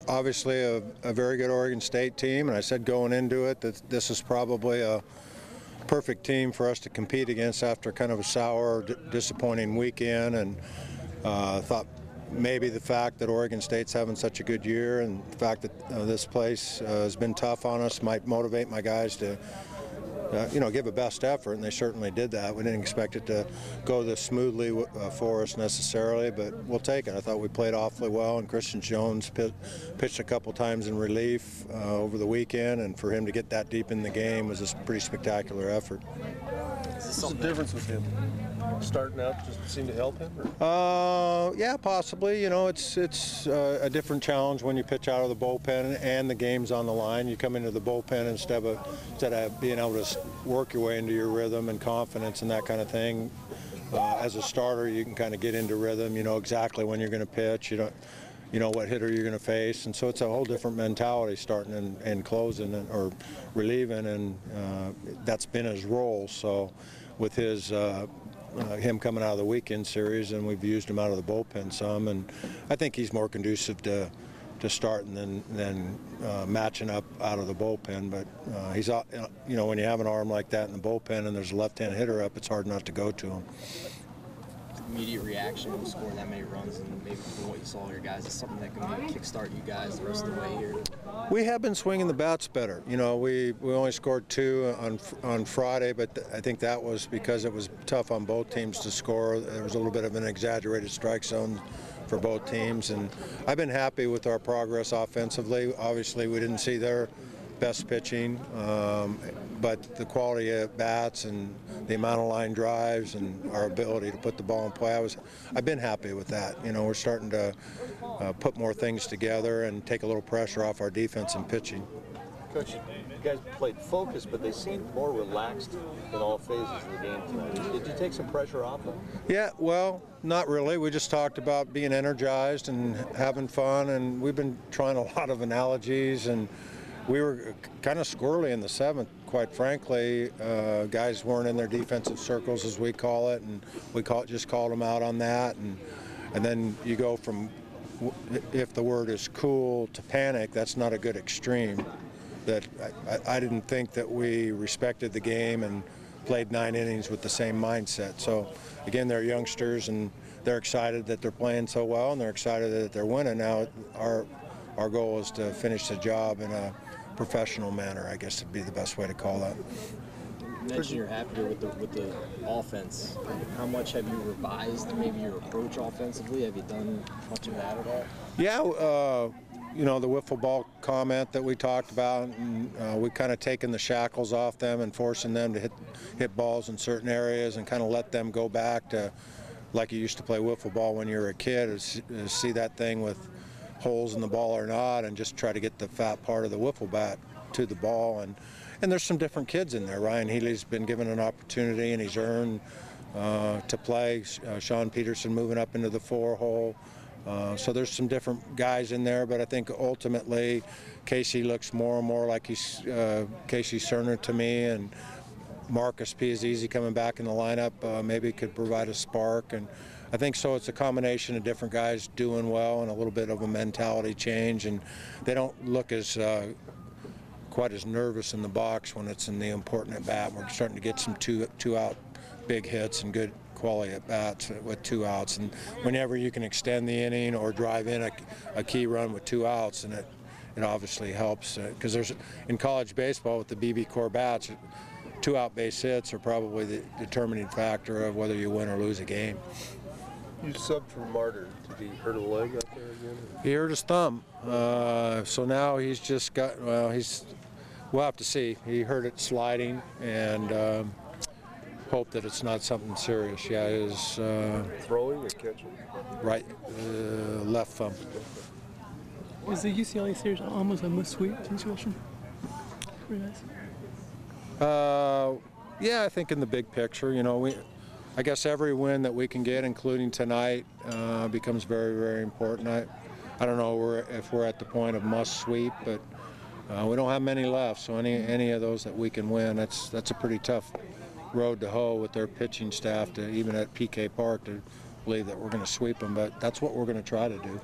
obviously a very good Oregon State team, and I said going into it that this is probably a perfect team for us to compete against after kind of a sour, disappointing weekend, and thought maybe the fact that Oregon State's having such a good year and the fact that this place has been tough on us might motivate my guys to give a best effort, and they certainly did that. We didn't expect it to go this smoothly for us necessarily, but we'll take it. I thought we played awfully well, and Christian Jones pitched a couple times in relief over the weekend, and for him to get that deep in the game was a pretty spectacular effort. What's the difference with him? Starting out just seemed to help him? Yeah, possibly. It's a different challenge when you pitch out of the bullpen and the game's on the line. You come into the bullpen instead of being able to work your way into your rhythm and confidence and that kind of thing. As a starter, you can kind of get into rhythm. You know exactly when you're going to pitch. You know what hitter you're going to face, and so it's a whole different mentality starting and closing or relieving, and that's been his role. So with him coming out of the weekend series, and we've used him out of the bullpen some, and I think he's more conducive to starting than matching up out of the bullpen. But he's when you have an arm like that in the bullpen and there's a left-hand hitter up, it's hard not to go to him. Immediate reaction when scoring that many runs, and maybe from what you saw your guys, is something that can maybe kickstart you guys the rest of the way here? We have been swinging the bats better. We only scored 2 on Friday, but I think that was because it was tough on both teams to score. There was a little bit of an exaggerated strike zone for both teams, and I've been happy with our progress offensively. Obviously, we didn't see their best pitching, but the quality of bats and the amount of line drives and our ability to put the ball in play, I've been happy with that. We're starting to put more things together and take a little pressure off our defense and pitching. Coach, you guys played focused, but they seemed more relaxed in all phases of the game tonight. Did you take some pressure off them? Yeah, well, not really. We just talked about being energized and having fun, and we've been trying a lot of analogies, and we were kind of squirrely in the 7th, quite frankly. Guys weren't in their defensive circles, as we call it, and we just called them out on that. And then you go from, if the word is cool, to panic. That's not a good extreme. That I didn't think that we respected the game and played 9 innings with the same mindset. So again, they're youngsters, and they're excited that they're playing so well, and they're excited that they're winning. Now our goal is to finish the job in a professional manner, I guess would be the best way to call that. You mentioned you're happier with the offense. How much have you revised maybe your approach offensively? Have you done much of that at all? Yeah, the wiffle ball comment that we talked about, and we kind of taken the shackles off them and forcing them to hit balls in certain areas and kind of let them go back to like you used to play wiffle ball when you were a kid, is see that thing with holes in the ball or not, and just try to get the fat part of the wiffle bat to the ball. And there's some different kids in there. Ryan Healy's been given an opportunity, and he's earned to play. Sean Peterson moving up into the 4-hole. So there's some different guys in there, but I think ultimately Casey looks more and more like he's Casey Cerner to me, and Marcus Piazzi coming back in the lineup maybe could provide a spark. And I think so. It's a combination of different guys doing well and a little bit of a mentality change, and they don't look as quite as nervous in the box when it's in the important at bat. We're starting to get some two out big hits and good quality at bats with 2 outs, and whenever you can extend the inning or drive in a key run with 2 outs, and it obviously helps because there's in college baseball with the BB core bats, 2-out base hits are probably the determining factor of whether you win or lose a game. You subbed for Martyr. Did he hurt a leg out there again? He hurt his thumb, so now he's just got. Well, we'll have to see. He hurt it sliding, and hope that it's not something serious. Yeah, his throwing or catching? Right, left thumb. Is the UCLA series almost a must-sweep situation for you guys? Yeah, I think in the big picture, I guess every win that we can get, including tonight, becomes very, very important. I don't know if we're at the point of must sweep, but we don't have many left. So any of those that we can win, that's a pretty tough road to hoe with their pitching staff to even at PK Park to believe that we're going to sweep them. But that's what we're going to try to do.